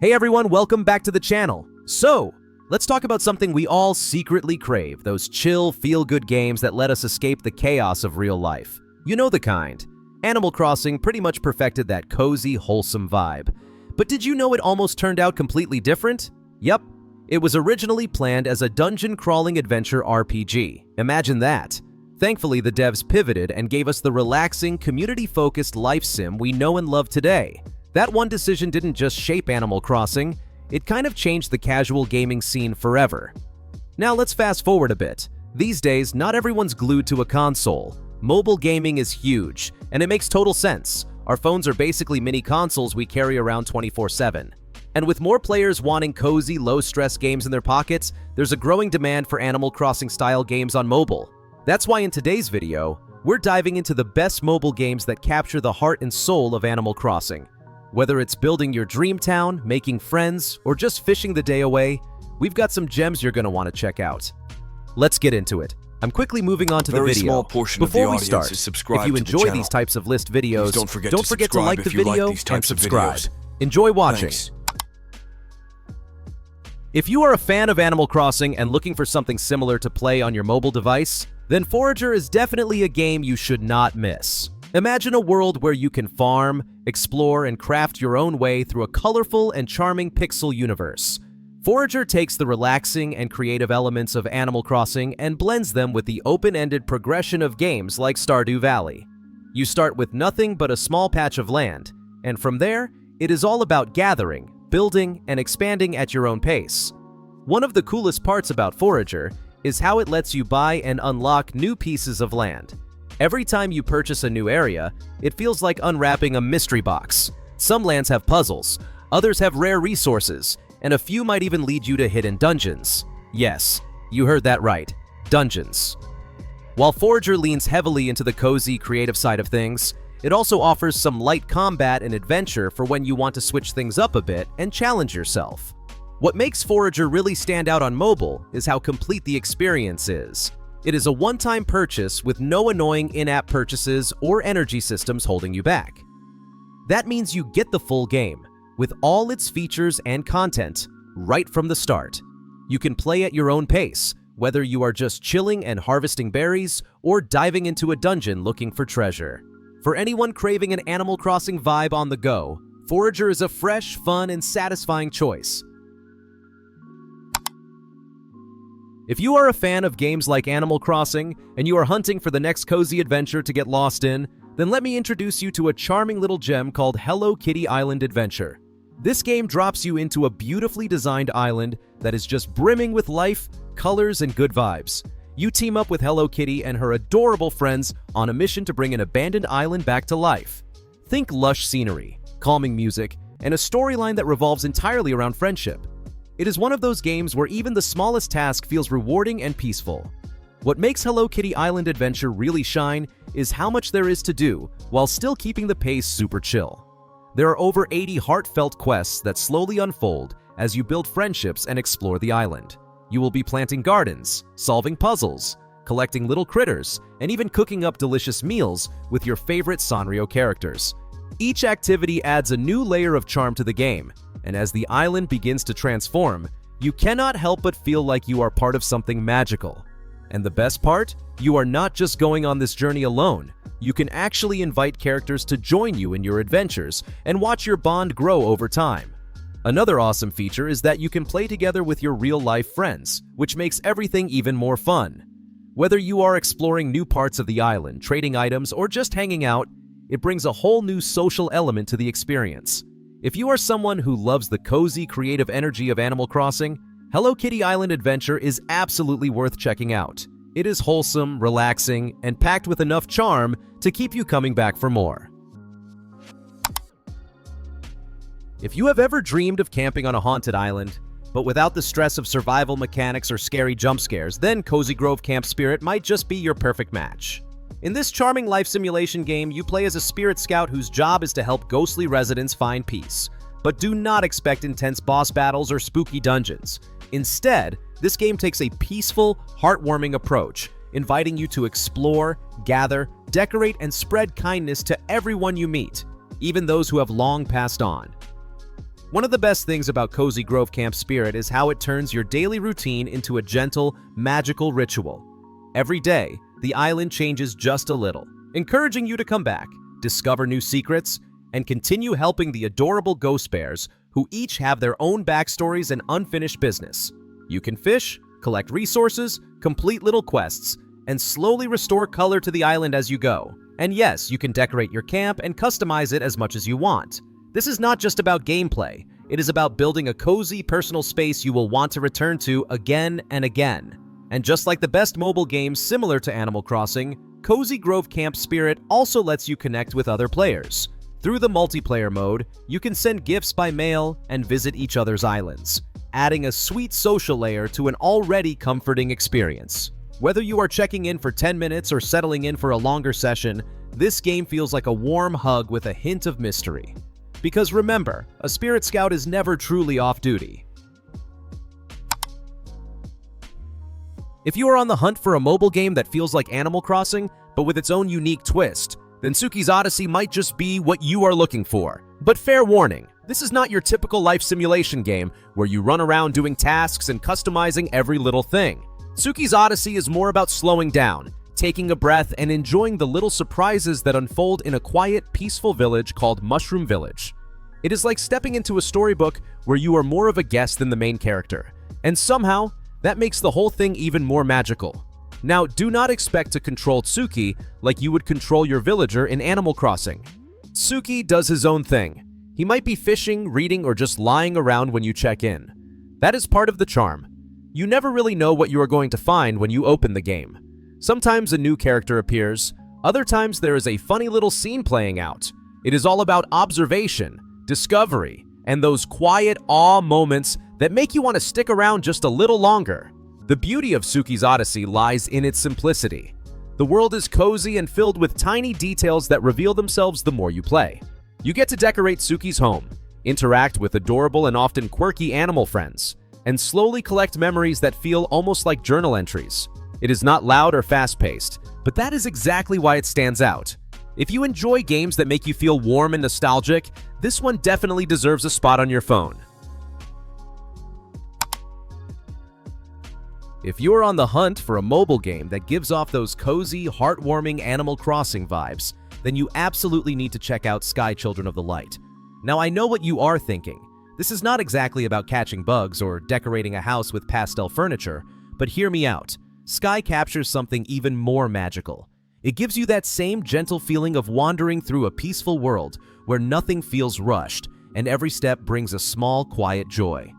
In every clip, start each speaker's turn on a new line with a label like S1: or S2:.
S1: Hey everyone, welcome back to the channel. So, let's talk about something we all secretly crave, those chill, feel-good games that let us escape the chaos of real life. You know the kind. Animal Crossing pretty much perfected that cozy, wholesome vibe. But did you know it almost turned out completely different? Yep, it was originally planned as a dungeon-crawling adventure RPG. Imagine that. Thankfully, the devs pivoted and gave us the relaxing, community-focused life sim we know and love today. That one decision didn't just shape Animal Crossing, it kind of changed the casual gaming scene forever. Now let's fast forward a bit. These days, not everyone's glued to a console. Mobile gaming is huge, and it makes total sense. Our phones are basically mini consoles we carry around 24/7. And with more players wanting cozy, low-stress games in their pockets, there's a growing demand for Animal Crossing-style games on mobile. That's why in today's video, we're diving into the best mobile games that capture the heart and soul of Animal Crossing. Whether it's building your dream town, making friends, or just fishing the day away, we've got some gems you're going to want to check out. Let's get into it. I'm quickly moving on to the video.
S2: Small portion
S1: Before
S2: of the
S1: we
S2: audience
S1: start,
S2: is subscribed
S1: if you
S2: to the
S1: enjoy
S2: channel.
S1: these types of list videos,
S2: Please don't forget to
S1: to like
S2: subscribe
S1: the
S2: if you like
S1: video
S2: these types
S1: and
S2: of
S1: subscribe.
S2: videos.
S1: Enjoy watching.
S2: Thanks.
S1: If you are a fan of Animal Crossing and looking for something similar to play on your mobile device, then Forager is definitely a game you should not miss. Imagine a world where you can farm, explore, and craft your own way through a colorful and charming pixel universe. Forager takes the relaxing and creative elements of Animal Crossing and blends them with the open-ended progression of games like Stardew Valley. You start with nothing but a small patch of land, and from there, it is all about gathering, building, and expanding at your own pace. One of the coolest parts about Forager is how it lets you buy and unlock new pieces of land. Every time you purchase a new area, it feels like unwrapping a mystery box. Some lands have puzzles, others have rare resources, and a few might even lead you to hidden dungeons. Yes, you heard that right, dungeons. While Forager leans heavily into the cozy, creative side of things, it also offers some light combat and adventure for when you want to switch things up a bit and challenge yourself. What makes Forager really stand out on mobile is how complete the experience is. It is a one-time purchase with no annoying in-app purchases or energy systems holding you back. That means you get the full game, with all its features and content, right from the start. You can play at your own pace, whether you are just chilling and harvesting berries or diving into a dungeon looking for treasure. For anyone craving an Animal Crossing vibe on the go, Forager is a fresh, fun, and satisfying choice. If you are a fan of games like Animal Crossing and you are hunting for the next cozy adventure to get lost in, then let me introduce you to a charming little gem called Hello Kitty Island Adventure. This game drops you into a beautifully designed island that is just brimming with life, colors, and good vibes. You team up with Hello Kitty and her adorable friends on a mission to bring an abandoned island back to life. Think lush scenery, calming music, and a storyline that revolves entirely around friendship. It is one of those games where even the smallest task feels rewarding and peaceful. What makes Hello Kitty Island Adventure really shine is how much there is to do while still keeping the pace super chill. There are over 80 heartfelt quests that slowly unfold as you build friendships and explore the island. You will be planting gardens, solving puzzles, collecting little critters, and even cooking up delicious meals with your favorite Sanrio characters. Each activity adds a new layer of charm to the game, and as the island begins to transform, you cannot help but feel like you are part of something magical. And the best part? You are not just going on this journey alone. You can actually invite characters to join you in your adventures and watch your bond grow over time. Another awesome feature is that you can play together with your real-life friends, which makes everything even more fun. Whether you are exploring new parts of the island, trading items, or just hanging out, it brings a whole new social element to the experience. If you are someone who loves the cozy, creative energy of Animal Crossing, Hello Kitty Island Adventure is absolutely worth checking out. It is wholesome, relaxing, and packed with enough charm to keep you coming back for more. If you have ever dreamed of camping on a haunted island, but without the stress of survival mechanics or scary jump scares, then Cozy Grove Camp Spirit might just be your perfect match. In this charming life simulation game, you play as a spirit scout whose job is to help ghostly residents find peace. But do not expect intense boss battles or spooky dungeons. Instead, this game takes a peaceful, heartwarming approach, inviting you to explore, gather, decorate, and spread kindness to everyone you meet, even those who have long passed on. One of the best things about Cozy Grove Camp Spirit is how it turns your daily routine into a gentle, magical ritual. Every day, the island changes just a little, encouraging you to come back, discover new secrets, and continue helping the adorable ghost bears who each have their own backstories and unfinished business. You can fish, collect resources, complete little quests, and slowly restore color to the island as you go. And yes, you can decorate your camp and customize it as much as you want. This is not just about gameplay. It is about building a cozy personal space you will want to return to again and again. And just like the best mobile games similar to Animal Crossing, Cozy Grove Camp Spirit also lets you connect with other players. Through the multiplayer mode, you can send gifts by mail and visit each other's islands, adding a sweet social layer to an already comforting experience. Whether you are checking in for 10 minutes or settling in for a longer session, this game feels like a warm hug with a hint of mystery. Because remember, a Spirit Scout is never truly off duty. If you are on the hunt for a mobile game that feels like Animal Crossing, but with its own unique twist, then Tsuki's Odyssey might just be what you are looking for. But fair warning, this is not your typical life simulation game where you run around doing tasks and customizing every little thing. Tsuki's Odyssey is more about slowing down, taking a breath, and enjoying the little surprises that unfold in a quiet, peaceful village called Mushroom Village. It is like stepping into a storybook where you are more of a guest than the main character, and somehow, that makes the whole thing even more magical. Now, do not expect to control Tsuki like you would control your villager in Animal Crossing. Tsuki does his own thing. He might be fishing, reading, or just lying around when you check in. That is part of the charm. You never really know what you are going to find when you open the game. Sometimes a new character appears, other times there is a funny little scene playing out. It is all about observation, discovery, and those quiet awe moments that make you want to stick around just a little longer. The beauty of Tsuki's Odyssey lies in its simplicity. The world is cozy and filled with tiny details that reveal themselves the more you play. You get to decorate Tsuki's home, interact with adorable and often quirky animal friends, and slowly collect memories that feel almost like journal entries. It is not loud or fast-paced, but that is exactly why it stands out. If you enjoy games that make you feel warm and nostalgic, this one definitely deserves a spot on your phone. If you're on the hunt for a mobile game that gives off those cozy, heartwarming Animal Crossing vibes, then you absolutely need to check out Sky Children of the Light. Now, I know what you are thinking. This is not exactly about catching bugs or decorating a house with pastel furniture, but hear me out. Sky captures something even more magical. It gives you that same gentle feeling of wandering through a peaceful world where nothing feels rushed and every step brings a small, quiet joy.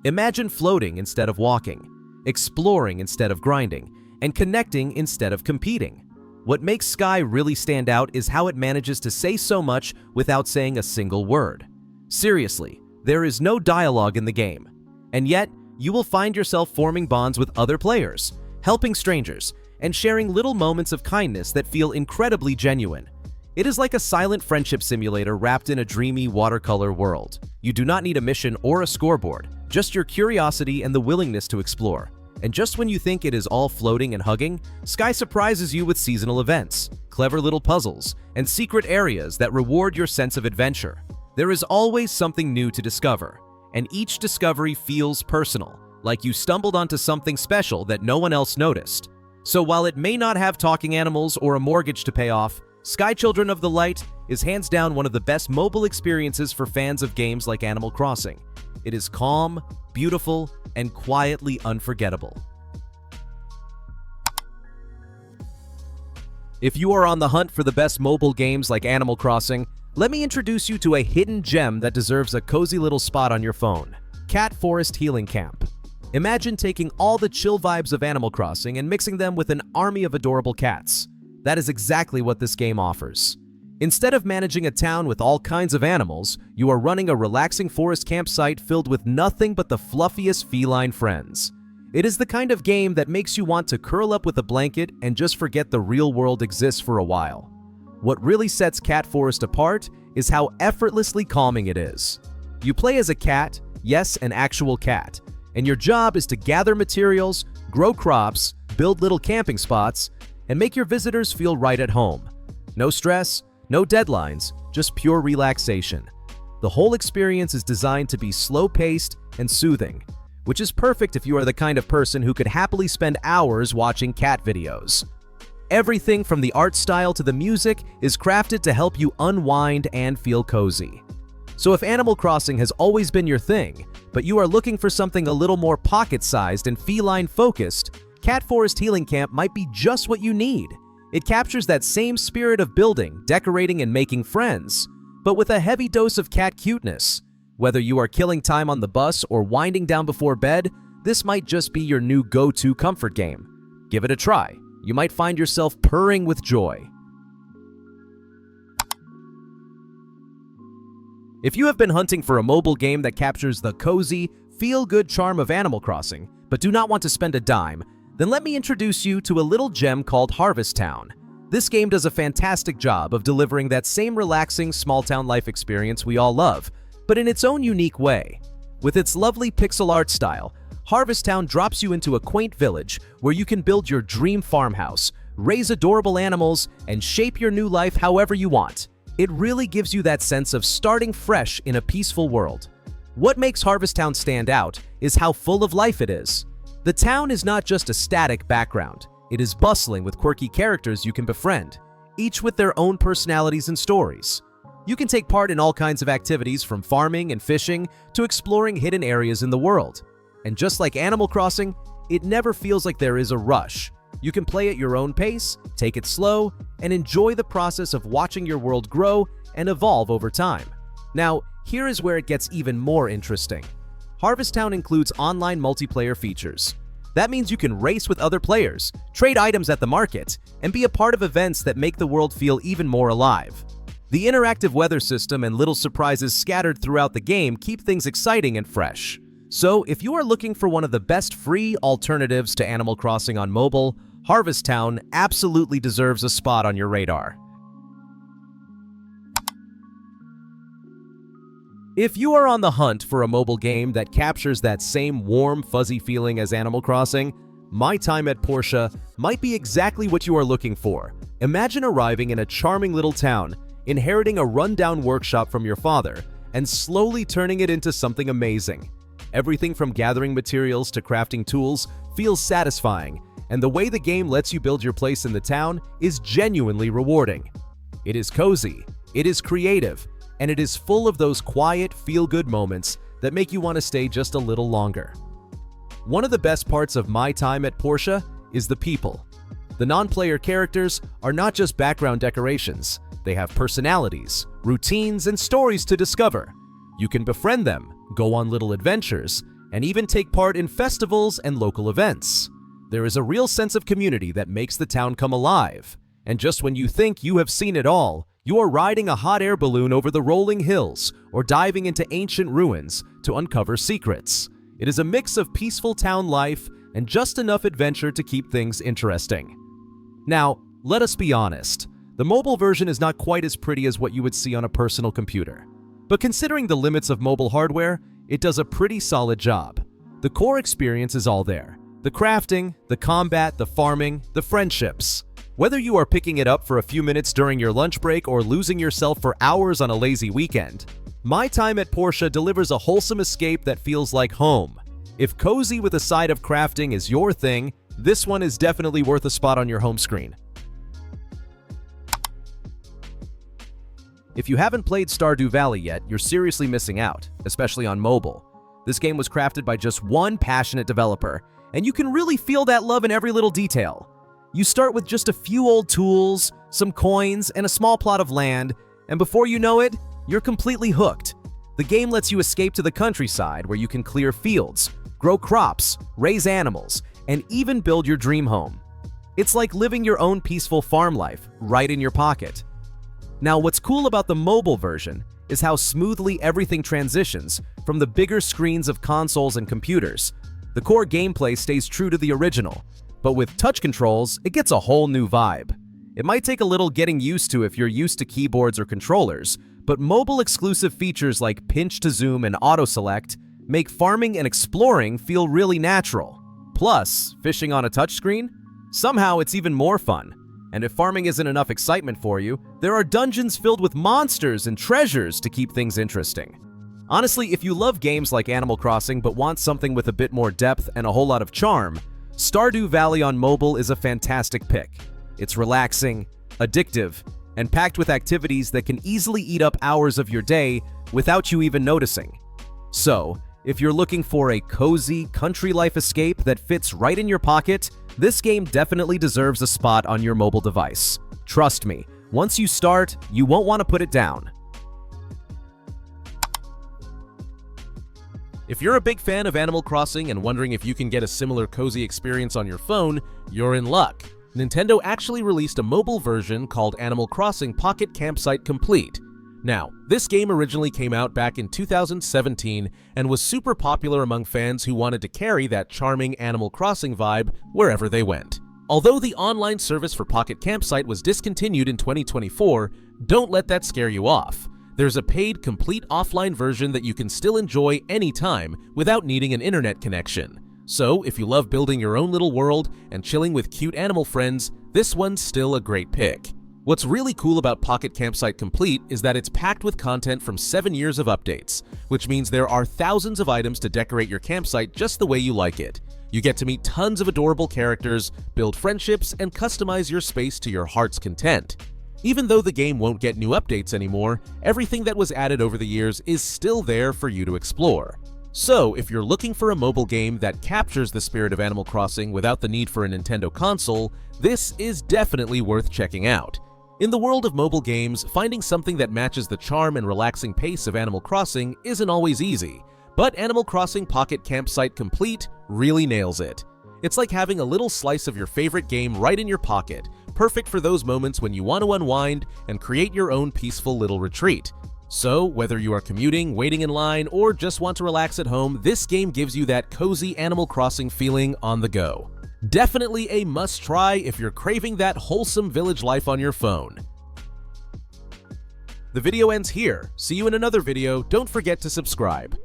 S1: Imagine floating instead of walking, exploring instead of grinding, and connecting instead of competing. What makes Sky really stand out is how it manages to say so much without saying a single word. Seriously, there is no dialogue in the game, and yet you will find yourself forming bonds with other players, helping strangers, and sharing little moments of kindness that feel incredibly genuine. It is like a silent friendship simulator wrapped in a dreamy watercolor world. You do not need a mission or a scoreboard, just your curiosity and the willingness to explore. And just when you think it is all floating and hugging, Sky surprises you with seasonal events, clever little puzzles, and secret areas that reward your sense of adventure. There is always something new to discover, and each discovery feels personal, like you stumbled onto something special that no one else noticed. So while it may not have talking animals or a mortgage to pay off, Sky Children of the Light is hands down one of the best mobile experiences for fans of games like Animal Crossing. It is calm, beautiful, and quietly unforgettable. If you are on the hunt for the best mobile games like Animal Crossing, let me introduce you to a hidden gem that deserves a cozy little spot on your phone. Cat Forest Healing Camp. Imagine taking all the chill vibes of Animal Crossing and mixing them with an army of adorable cats. That is exactly what this game offers. Instead of managing a town with all kinds of animals, you are running a relaxing forest campsite filled with nothing but the fluffiest feline friends. It is the kind of game that makes you want to curl up with a blanket and just forget the real world exists for a while. What really sets Cat Forest apart is how effortlessly calming it is. You play as a cat, yes, an actual cat, and your job is to gather materials, grow crops, build little camping spots, and make your visitors feel right at home. No stress, no deadlines, just pure relaxation. The whole experience is designed to be slow-paced and soothing, which is perfect if you are the kind of person who could happily spend hours watching cat videos. Everything from the art style to the music is crafted to help you unwind and feel cozy. So if Animal Crossing has always been your thing, but you are looking for something a little more pocket-sized and feline-focused, Cat Forest Healing Camp might be just what you need. It captures that same spirit of building, decorating, and making friends, but with a heavy dose of cat cuteness. Whether you are killing time on the bus or winding down before bed, this might just be your new go-to comfort game. Give it a try. You might find yourself purring with joy. If you have been hunting for a mobile game that captures the cozy, feel-good charm of Animal Crossing, but do not want to spend a dime, then let me introduce you to a little gem called Harvest Town. This game does a fantastic job of delivering that same relaxing small-town life experience we all love, but in its own unique way. With its lovely pixel art style, Harvest Town drops you into a quaint village where you can build your dream farmhouse, raise adorable animals, and shape your new life however you want. It really gives you that sense of starting fresh in a peaceful world. What makes Harvest Town stand out is how full of life it is. The town is not just a static background. It is bustling with quirky characters you can befriend, each with their own personalities and stories. You can take part in all kinds of activities from farming and fishing to exploring hidden areas in the world. And just like Animal Crossing, it never feels like there is a rush. You can play at your own pace, take it slow, and enjoy the process of watching your world grow and evolve over time. Now, here is where it gets even more interesting. Harvest Town includes online multiplayer features. That means you can race with other players, trade items at the market, and be a part of events that make the world feel even more alive. The interactive weather system and little surprises scattered throughout the game keep things exciting and fresh. So, if you are looking for one of the best free alternatives to Animal Crossing on mobile, Harvest Town absolutely deserves a spot on your radar. If you are on the hunt for a mobile game that captures that same warm, fuzzy feeling as Animal Crossing, My Time at Portia might be exactly what you are looking for. Imagine arriving in a charming little town, inheriting a rundown workshop from your father, and slowly turning it into something amazing. Everything from gathering materials to crafting tools feels satisfying, and the way the game lets you build your place in the town is genuinely rewarding. It is cozy, it is creative, and it is full of those quiet, feel-good moments that make you want to stay just a little longer. One of the best parts of My Time at Portia is the people. The non-player characters are not just background decorations. They have personalities, routines, and stories to discover. You can befriend them, go on little adventures, and even take part in festivals and local events. There is a real sense of community that makes the town come alive. And just when you think you have seen it all, you are riding a hot air balloon over the rolling hills or diving into ancient ruins to uncover secrets. It is a mix of peaceful town life and just enough adventure to keep things interesting. Now, let us be honest. The mobile version is not quite as pretty as what you would see on a personal computer. But considering the limits of mobile hardware, it does a pretty solid job. The core experience is all there. The crafting, the combat, the farming, the friendships. Whether you are picking it up for a few minutes during your lunch break or losing yourself for hours on a lazy weekend, My Time at Portia delivers a wholesome escape that feels like home. If cozy with a side of crafting is your thing, this one is definitely worth a spot on your home screen. If you haven't played Stardew Valley yet, you're seriously missing out, especially on mobile. This game was crafted by just one passionate developer, and you can really feel that love in every little detail. You start with just a few old tools, some coins, and a small plot of land, and before you know it, you're completely hooked. The game lets you escape to the countryside where you can clear fields, grow crops, raise animals, and even build your dream home. It's like living your own peaceful farm life right in your pocket. Now, what's cool about the mobile version is how smoothly everything transitions from the bigger screens of consoles and computers. The core gameplay stays true to the original, but with touch controls, it gets a whole new vibe. It might take a little getting used to if you're used to keyboards or controllers, but mobile-exclusive features like pinch to zoom and auto-select make farming and exploring feel really natural. Plus, fishing on a touchscreen? Somehow it's even more fun. And if farming isn't enough excitement for you, there are dungeons filled with monsters and treasures to keep things interesting. Honestly, if you love games like Animal Crossing but want something with a bit more depth and a whole lot of charm, Stardew Valley on mobile is a fantastic pick. It's relaxing, addictive, and packed with activities that can easily eat up hours of your day without you even noticing. So, if you're looking for a cozy, country life escape that fits right in your pocket, this game definitely deserves a spot on your mobile device. Trust me, once you start, you won't want to put it down. If you're a big fan of Animal Crossing and wondering if you can get a similar cozy experience on your phone, you're in luck. Nintendo actually released a mobile version called Animal Crossing Pocket Campsite Complete. Now, this game originally came out back in 2017 and was super popular among fans who wanted to carry that charming Animal Crossing vibe wherever they went. Although the online service for Pocket Campsite was discontinued in 2024, don't let that scare you off. There's a paid, complete offline version that you can still enjoy anytime without needing an internet connection. So, if you love building your own little world and chilling with cute animal friends, this one's still a great pick. What's really cool about Pocket Campsite Complete is that it's packed with content from 7 years of updates, which means there are thousands of items to decorate your campsite just the way you like it. You get to meet tons of adorable characters, build friendships, and customize your space to your heart's content. Even though the game won't get new updates anymore, everything that was added over the years is still there for you to explore. So, if you're looking for a mobile game that captures the spirit of Animal Crossing without the need for a Nintendo console, this is definitely worth checking out. In the world of mobile games, finding something that matches the charm and relaxing pace of Animal Crossing isn't always easy, but Animal Crossing Pocket Campsite Complete really nails it. It's like having a little slice of your favorite game right in your pocket, perfect for those moments when you want to unwind and create your own peaceful little retreat. So, whether you are commuting, waiting in line, or just want to relax at home, this game gives you that cozy Animal Crossing feeling on the go. Definitely a must-try if you're craving that wholesome village life on your phone. The video ends here. See you in another video. Don't forget to subscribe.